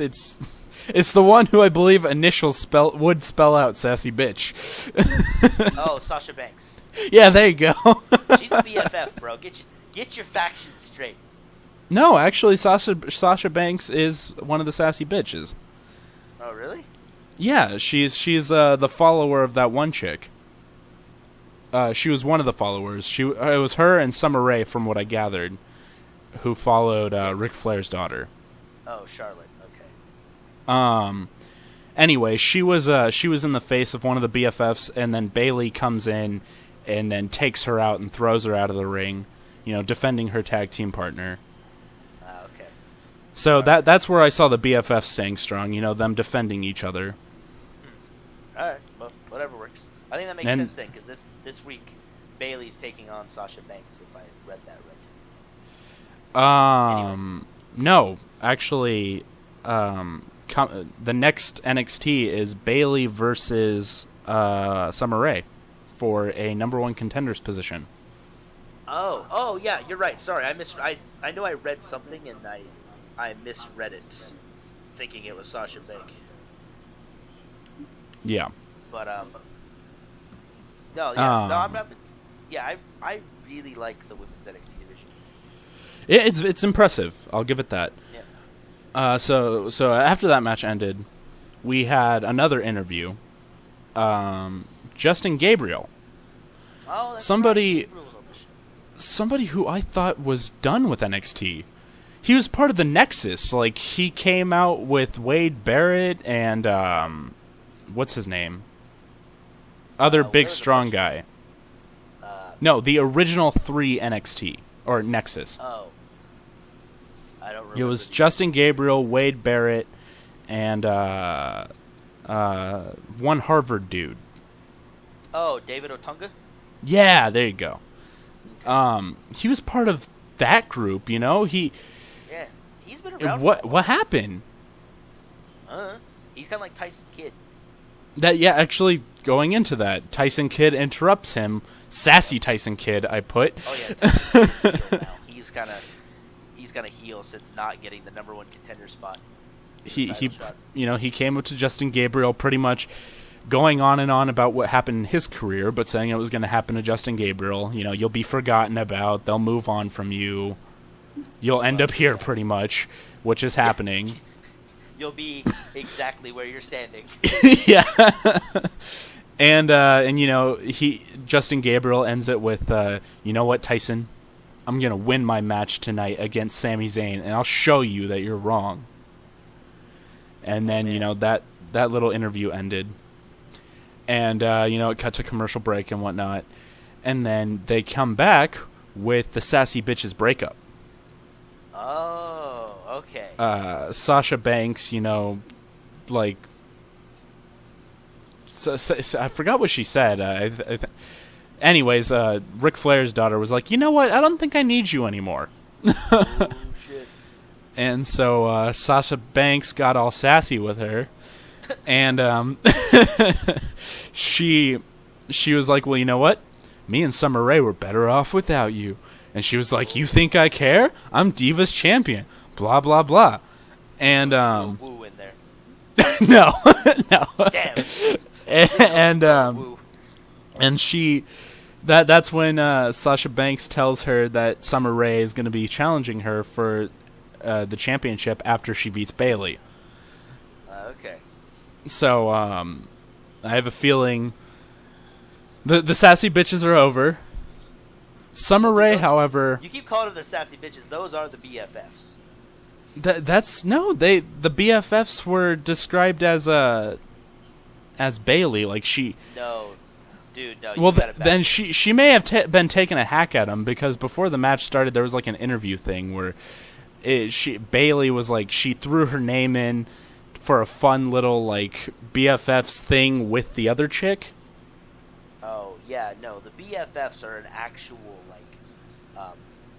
the one who I believe initials would spell out Sassy Bitch. Oh, Sasha Banks. Yeah, there you go. She's a BFF, bro. Get your factions straight. No, actually, Sasha Banks is one of the Sassy Bitches. Oh, really? Yeah, she's the follower of that one chick. She was one of the followers. It was her and Summer Rae, from what I gathered, who followed Ric Flair's daughter. Oh, Charlotte. Okay. Anyway, she was in the face of one of the BFFs, and then Bailey comes in and then takes her out and throws her out of the ring, defending her tag team partner. Okay. So that's where I saw the BFFs staying strong, them defending each other. All right, well, whatever works. I think that makes sense then, because this week Bailey's taking on Sasha Banks, if I read that right. Anyway. No, actually, the next NXT is Bailey versus Summer Rae for a number one contenders position. Oh, yeah, you're right. Sorry, I know I read something and I misread it, thinking it was Sasha Banks. Yeah. But no, yeah, no, I'm not. Yeah, I really like the women's NXT division. It's impressive. I'll give it that. Yeah. So after that match ended, we had another interview. Justin Gabriel. Oh, that's somebody right. somebody who I thought was done with NXT. He was part of the Nexus. Like, he came out with Wade Barrett and what's his name? Other big strong guy. No, the original 3 NXT or Nexus. Oh. I don't remember. It was Justin Gabriel, Wade Barrett, and one Harvard dude. Oh, David Otunga? Yeah, there you go. He was part of that group, you know? Yeah, he's been around. What happened? He's kind of like Tyson Kidd. Actually, going into that, Tyson Kidd interrupts him. Sassy Tyson Kidd, I put. Oh yeah, Tyson Kidd's heel now. He's kind of heel since not getting the number one contender spot. He came up to Justin Gabriel pretty much going on and on about what happened in his career, but saying it was going to happen to Justin Gabriel. You know, you'll be forgotten about. They'll move on from you. You'll end up here pretty much, which is happening. You'll be exactly where you're standing. Yeah. And you know, Justin Gabriel ends it with, you know what, Tyson? I'm going to win my match tonight against Sami Zayn, and I'll show you that you're wrong. And then, you know, that little interview ended. And, you know, it cut to commercial break and whatnot. And then they come back with the Sassy Bitches breakup. Oh, okay. Sasha Banks, you know, like... So, I forgot what she said. Anyways, Ric Flair's daughter was like, you know what? I don't think I need you anymore. Oh, shit. And so Sasha Banks got all sassy with her. And she was like, well, you know what? Me and Summer Rae were better off without you. And she was like, you think I care? I'm Divas champion. Blah, blah, blah. And, woo in there. no, no. Damn. And she, that's when Sasha Banks tells her that Summer Rae is going to be challenging her for the championship after she beats Bayley. Okay. So I have a feeling the sassy bitches are over. Summer Rae, however, you keep calling them the sassy bitches. Those are the BFFs. The BFFs were described as Bayley, like she. No, dude, no. Well, then she may have been taking a hack at him, because before the match started, there was like an interview thing where Bayley was like, she threw her name in for a fun little like BFFs thing with the other chick. Oh yeah, no. The BFFs are an actual like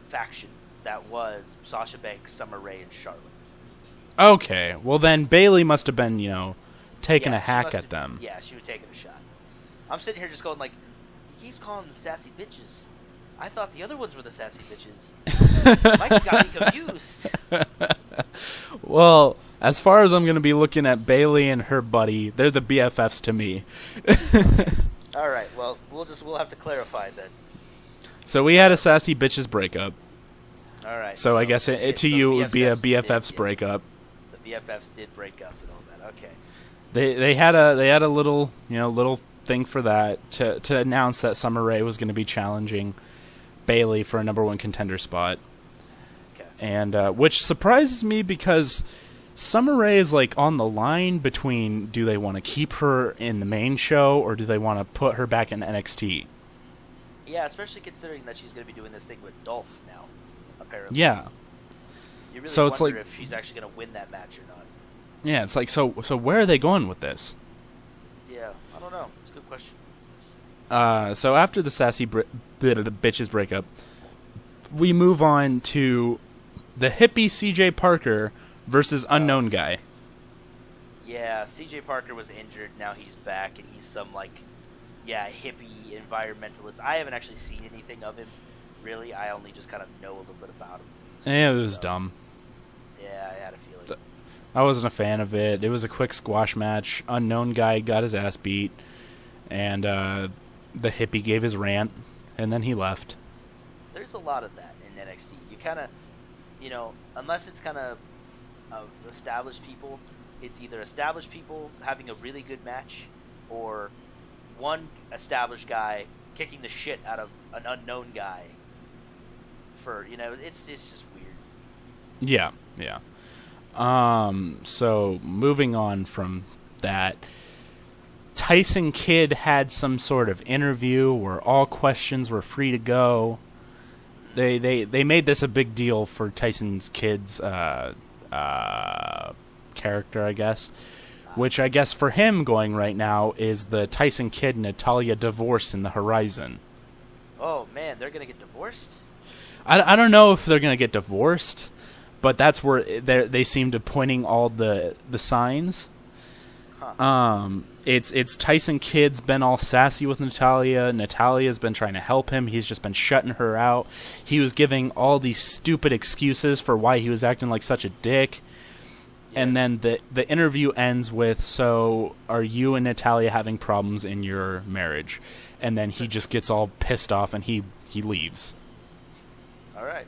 faction that was Sasha Banks, Summer Rae, and Charlotte. Okay, well then Bayley must have been, you know, taking a hack at them. Yeah, she was taking a shot. I'm sitting here just going like, he keeps calling them the sassy bitches. I thought the other ones were the sassy bitches. Mike's got me confused. Well, as far as I'm going to be looking at Bayley and her buddy, they're the BFFs to me. All right, well, we'll have to clarify then. So we had a sassy bitches breakup. All right. So I guess to you it would be a BFFs breakup. The BFFs did break up and all that. Okay. They had a little, you know, little thing for that to announce that Summer Rae was going to be challenging Bayley for a number one contender spot. Okay. And which surprises me, because Summer Rae is like on the line between, do they want to keep her in the main show or do they want to put her back in NXT? Yeah, especially considering that she's going to be doing this thing with Dolph now, apparently. Yeah. You really so wonder it's like, if she's actually going to win that match or not. Yeah, it's like, so where are they going with this? Yeah, I don't know. It's a good question. So after the sassy the bitches breakup, we move on to the hippie CJ Parker versus unknown guy. Yeah, CJ Parker was injured. Now he's back, and he's some like, hippie environmentalist. I haven't actually seen anything of him, really. I only just kind of know a little bit about him. Yeah, it was dumb. Yeah, I had a feeling. I wasn't a fan of it. It was a quick squash match. Unknown guy got his ass beat, and the hippie gave his rant, and then he left. There's a lot of that in NXT. You kind of, unless it's kind of established people, it's either established people having a really good match, or one established guy kicking the shit out of an unknown guy. It's just weird. Yeah. So moving on from that, Tyson Kidd had some sort of interview where all questions were free to go. They made this a big deal for Tyson Kidd's character, I guess, which I guess for him going right now is the Tyson Kidd Natalya divorce in the horizon. Oh man, they're gonna get divorced? I don't know if they're gonna get divorced, but that's where they seem to pointing all the signs. Huh. It's Tyson Kidd's been all sassy with Natalya. Natalya's been trying to help him. He's just been shutting her out. He was giving all these stupid excuses for why he was acting like such a dick. Yeah. And then the interview ends with, "So, are you and Natalya having problems in your marriage?" And then he just gets all pissed off and he leaves. All right.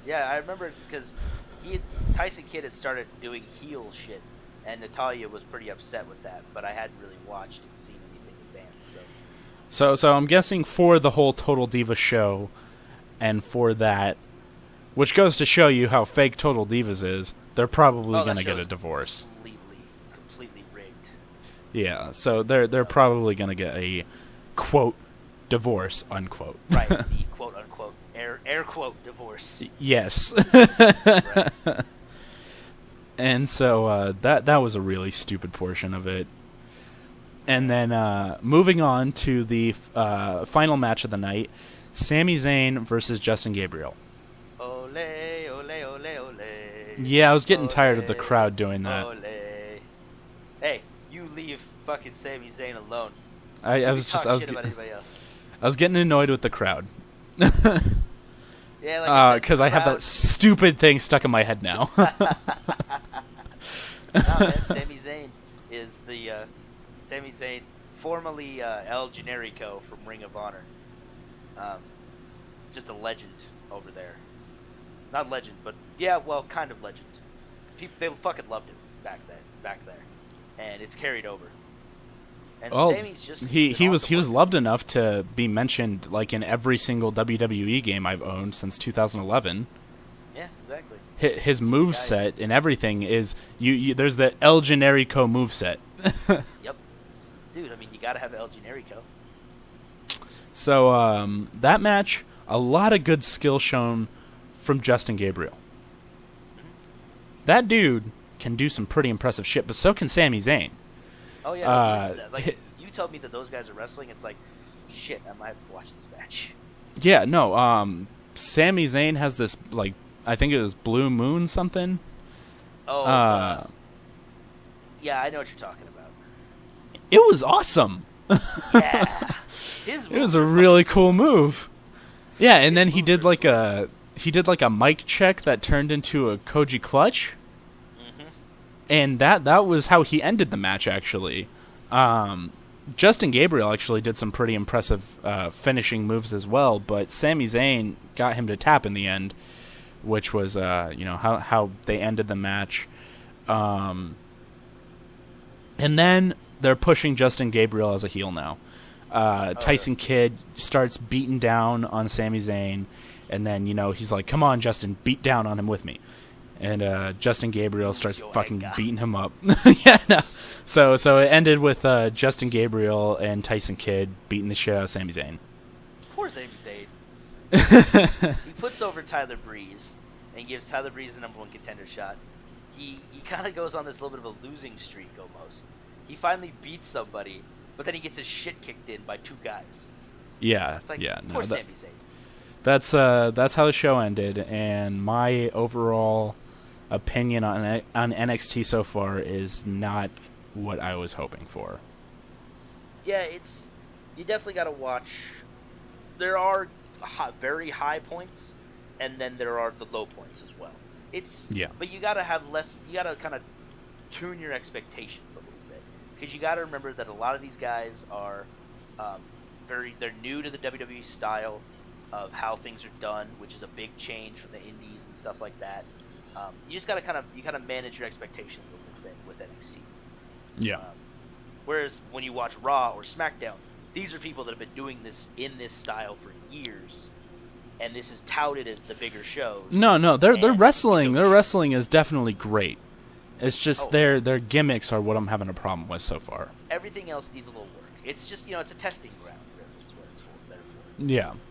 Yeah, I remember because Tyson Kidd had started doing heel shit, and Natalya was pretty upset with that. But I hadn't really watched and seen anything advanced. So I'm guessing for the whole Total Diva show, and for that, which goes to show you how fake Total Divas is, they're probably gonna get a divorce. Completely rigged. Yeah, so they're probably gonna get a quote divorce unquote. Right, the quote unquote air quote divorce. Yes. Right. And so that was a really stupid portion of it. And then moving on to the final match of the night, Sami Zayn versus Justin Gabriel. Ole, ole, ole, ole. Yeah, I was getting tired of the crowd doing that. Ole. Hey, you leave fucking Sami Zayn alone. I was getting annoyed with the crowd. Yeah, like because I have that stupid thing stuck in my head now. No, man, Sami Zayn is the Sami Zayn, formerly El Generico from Ring of Honor. Just a legend over there. Not legend, but yeah, well, kind of legend. People, they fucking loved him back there, and it's carried over. And Sami's just he was loved enough to be mentioned like in every single WWE game I've owned since 2011. Yeah, exactly. His moveset and everything is you. There's the El Generico moveset. Yep, dude. I mean, you gotta have El Generico. So that match, a lot of good skill shown from Justin Gabriel. That dude can do some pretty impressive shit, but so can Sami Zayn. Oh yeah, like you tell me that those guys are wrestling, it's like, shit, I might have to watch this match. Yeah, no, Sami Zayn has this, like, I think it was Blue Moon something. Oh, yeah, I know what you're talking about. It was awesome. Yeah, it was a really cool move. Yeah, and then he did like a mic check that turned into a Koji clutch. And that was how he ended the match, actually. Justin Gabriel actually did some pretty impressive finishing moves as well, but Sami Zayn got him to tap in the end, which was how they ended the match. And then they're pushing Justin Gabriel as a heel now. Tyson Kidd starts beating down on Sami Zayn, and then he's like, "Come on, Justin, beat down on him with me." And Justin Gabriel starts fucking beating him up. Yeah, no. So it ended with Justin Gabriel and Tyson Kidd beating the shit out of Sami Zayn. Poor Sami Zayn. He puts over Tyler Breeze and gives Tyler Breeze the #1 contender shot. He kind of goes on this little bit of a losing streak almost. He finally beats somebody, but then he gets his shit kicked in by two guys. Yeah, it's like, yeah. Poor Sami Zayn. That's how the show ended, and my overall opinion on NXT so far is not what I was hoping for. Yeah, you definitely got to watch. There are very high points, and then there are the low points as well. But you got to have less. You got to kind of tune your expectations a little bit, because you got to remember that a lot of these guys are they're new to the WWE style of how things are done, which is a big change from the indies and stuff like that. You just gotta kind of manage your expectations a little bit with NXT. Yeah. Whereas when you watch Raw or SmackDown, these are people that have been doing this in this style for years, and this is touted as the bigger shows. No, they're wrestling. Their wrestling is definitely great. It's just their gimmicks are what I'm having a problem with so far. Everything else needs a little work. It's just it's a testing ground. That's what it's better for.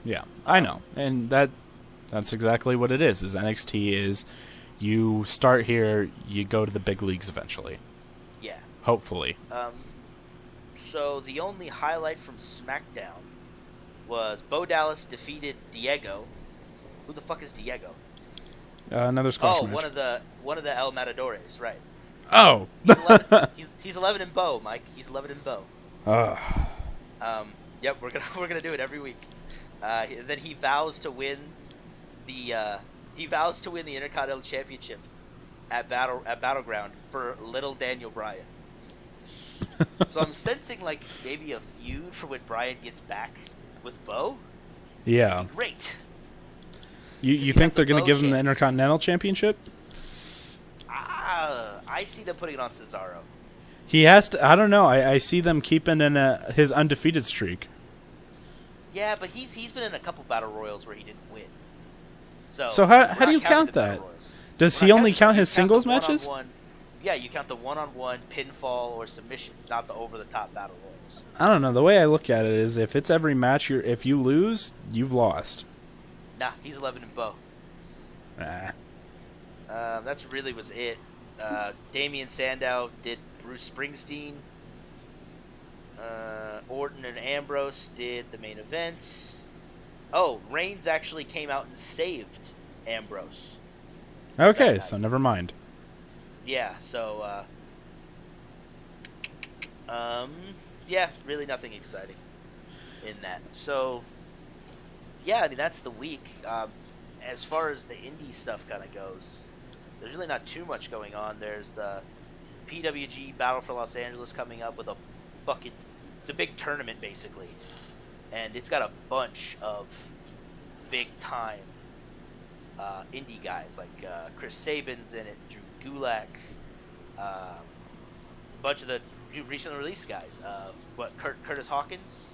Yeah, I know, and that's exactly what it is. NXT is. You start here, you go to the big leagues eventually. Yeah, Hopefully. So the only highlight from SmackDown was Bo Dallas defeated Diego. Who the fuck is Diego? Another squash Oh, match. one of the El Matadores, right? Oh. He's 11 in Bo, Mike. He's 11 in Bo. Yep, we're gonna do it every week. Then he vows to win the Intercontinental Championship at Battleground for little Daniel Bryan. So I'm sensing like maybe a feud for when Bryan gets back with Bo. Yeah. Great. You think they're going to give him the chance. Intercontinental Championship? I see them putting it on Cesaro. He has to. I don't know. I see them keeping in his undefeated streak. Yeah, but he's been in a couple battle royals where he didn't win. So how do you count that? Does he only count his singles matches? Yeah, you count the one-on-one, pinfall, or submissions, not the over-the-top battle royals. I don't know. The way I look at it is, if it's every match, if you lose, you've lost. Nah, he's 11 and Bo. That's really was it. Damian Sandow did Bruce Springsteen. Orton and Ambrose did the main event. Oh, Reigns actually came out and saved Ambrose. Okay, so never mind. Yeah, so, yeah, really nothing exciting in that. So, yeah, I mean, that's the week. As far as the indie stuff kind of goes, there's really not too much going on. There's the PWG Battle for Los Angeles coming up with it's a big tournament, basically. And it's got a bunch of big-time indie guys, like Chris Sabin's in it, Drew Gulak, a bunch of the recently released guys. Curtis Hawkins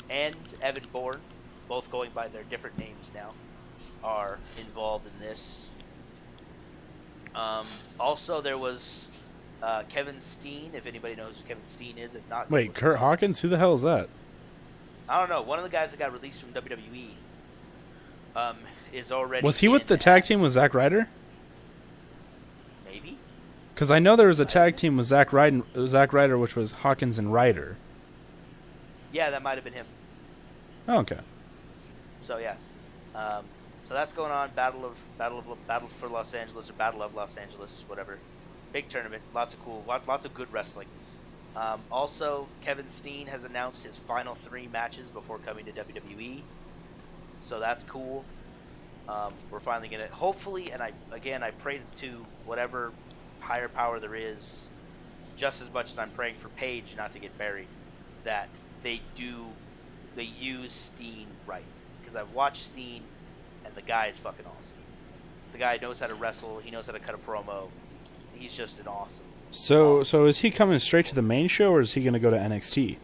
and Evan Bourne, both going by their different names now, are involved in this. Also, there was Kevin Steen, if anybody knows who Kevin Steen is. If not, wait, Kurt Hawkins? Who the hell is that? I don't know. One of the guys that got released from WWE is already. Was he with the tag team with Zack Ryder? Maybe. Because I know there was a tag team with Zack Ryder, which was Hawkins and Ryder. Yeah, that might have been him. Oh, okay. So yeah, so that's going on. Battle for Los Angeles, or Battle of Los Angeles, whatever. Big tournament. Lots of good wrestling. Also, Kevin Steen has announced his final 3 matches before coming to WWE. So that's cool. We're finally gonna, hopefully, and I pray to whatever higher power there is, just as much as I'm praying for Paige not to get buried, that they use Steen right. Because I've watched Steen, and the guy is fucking awesome. The guy knows how to wrestle. He knows how to cut a promo. He's just an awesome. So is he coming straight to the main show, or is he going to go to NXT?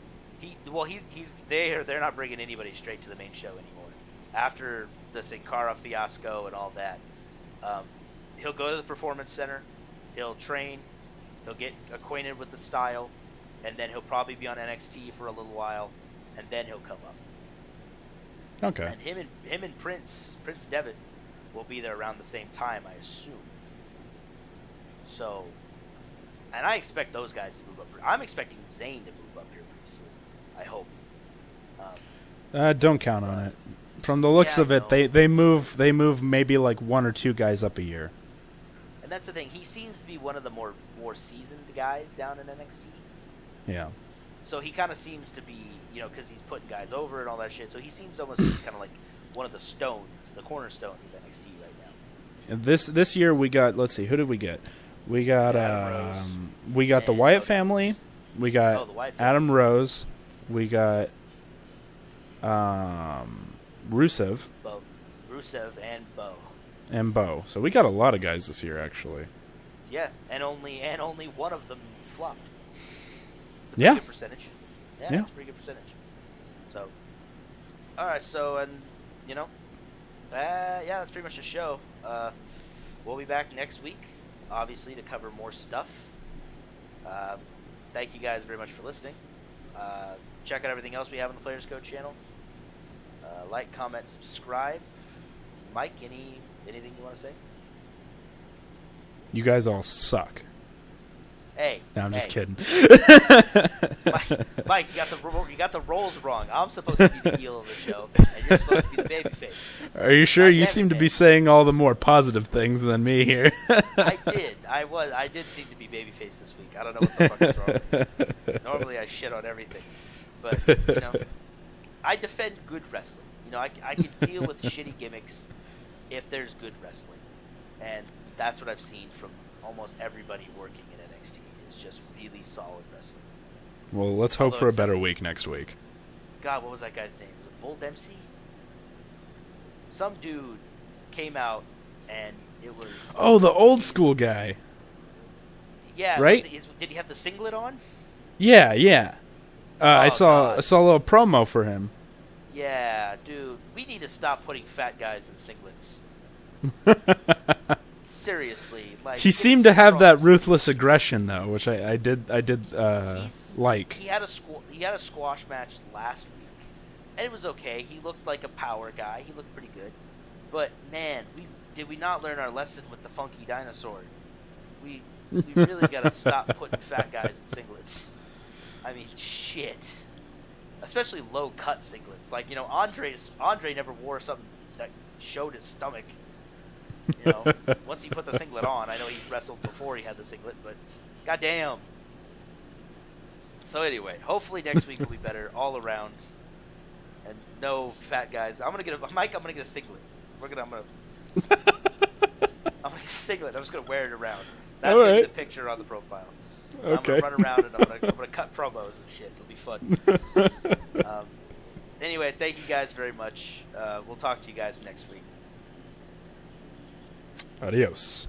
They're not bringing anybody straight to the main show anymore. After the Sin Cara fiasco and all that, he'll go to the Performance Center. He'll train. He'll get acquainted with the style, and then he'll probably be on NXT for a little while, and then he'll come up. Okay. And him and Prince Devitt will be there around the same time, I assume. So, and I expect those guys to move up. I'm expecting Zayn to move up here pretty soon. I hope. Don't count on it. From the looks of it, they move maybe like 1 or 2 guys up a year. And that's the thing. He seems to be one of the more seasoned guys down in NXT. Yeah. So he kind of seems to be, because he's putting guys over and all that shit. So he seems almost kind of like one of the stones, the cornerstones of NXT right now. And this year we got, let's see, who did we get? We got the Wyatt family. We got Adam Rose. We got Rusev. Rusev and Bo. And Bo. So we got a lot of guys this year, actually. Yeah, and only one of them flopped. It's a pretty good percentage. Yeah, it's a pretty good percentage. So, all right. So, and yeah, that's pretty much the show. We'll be back next week, obviously, to cover more stuff. Thank you guys very much for listening. Check out everything else we have on the Players Code channel. Like, comment, subscribe. Mike, anything you want to say? You guys all suck. Hey, No, I'm just hey. kidding. Mike, you got the roles wrong. I'm supposed to be the heel of the show, and you're supposed to be the babyface. Are you sure? God You damn seem it, to be man. saying all the more positive things than me here. I did seem to be babyface this week. I don't know what the fuck is wrong with me. Normally I shit on everything, but I defend good wrestling. I can deal with shitty gimmicks if there's good wrestling, and that's what I've seen from almost everybody working in NXT. It's just really solid wrestling. Well, let's hope for a better week next week. God, what was that guy's name? Was it Bull Dempsey? Some dude came out and it was... Oh, the old school guy. Yeah, right? Did he have the singlet on? Yeah, yeah. I saw God. a little promo for him. Yeah, dude, we need to stop putting fat guys in singlets. Seriously, like He seemed to have that ruthless aggression though, which I did like. He had a squash match last week, and it was okay. He looked like a power guy. He looked pretty good. But man, did we not learn our lesson with the funky dinosaur? We really got to stop putting fat guys in singlets. I mean, shit. Especially low cut singlets. Like, Andre never wore something that showed his stomach. Once he put the singlet on, I know he wrestled before he had the singlet, but goddamn. So anyway, hopefully next week will be better all around, and no fat guys. I'm gonna get a singlet. I'm gonna get a singlet. I'm just gonna wear it around. That's gonna be the picture on the profile. Okay. I'm gonna run around and I'm gonna cut promos and shit. It'll be fun. Anyway, thank you guys very much. We'll talk to you guys next week. Adios.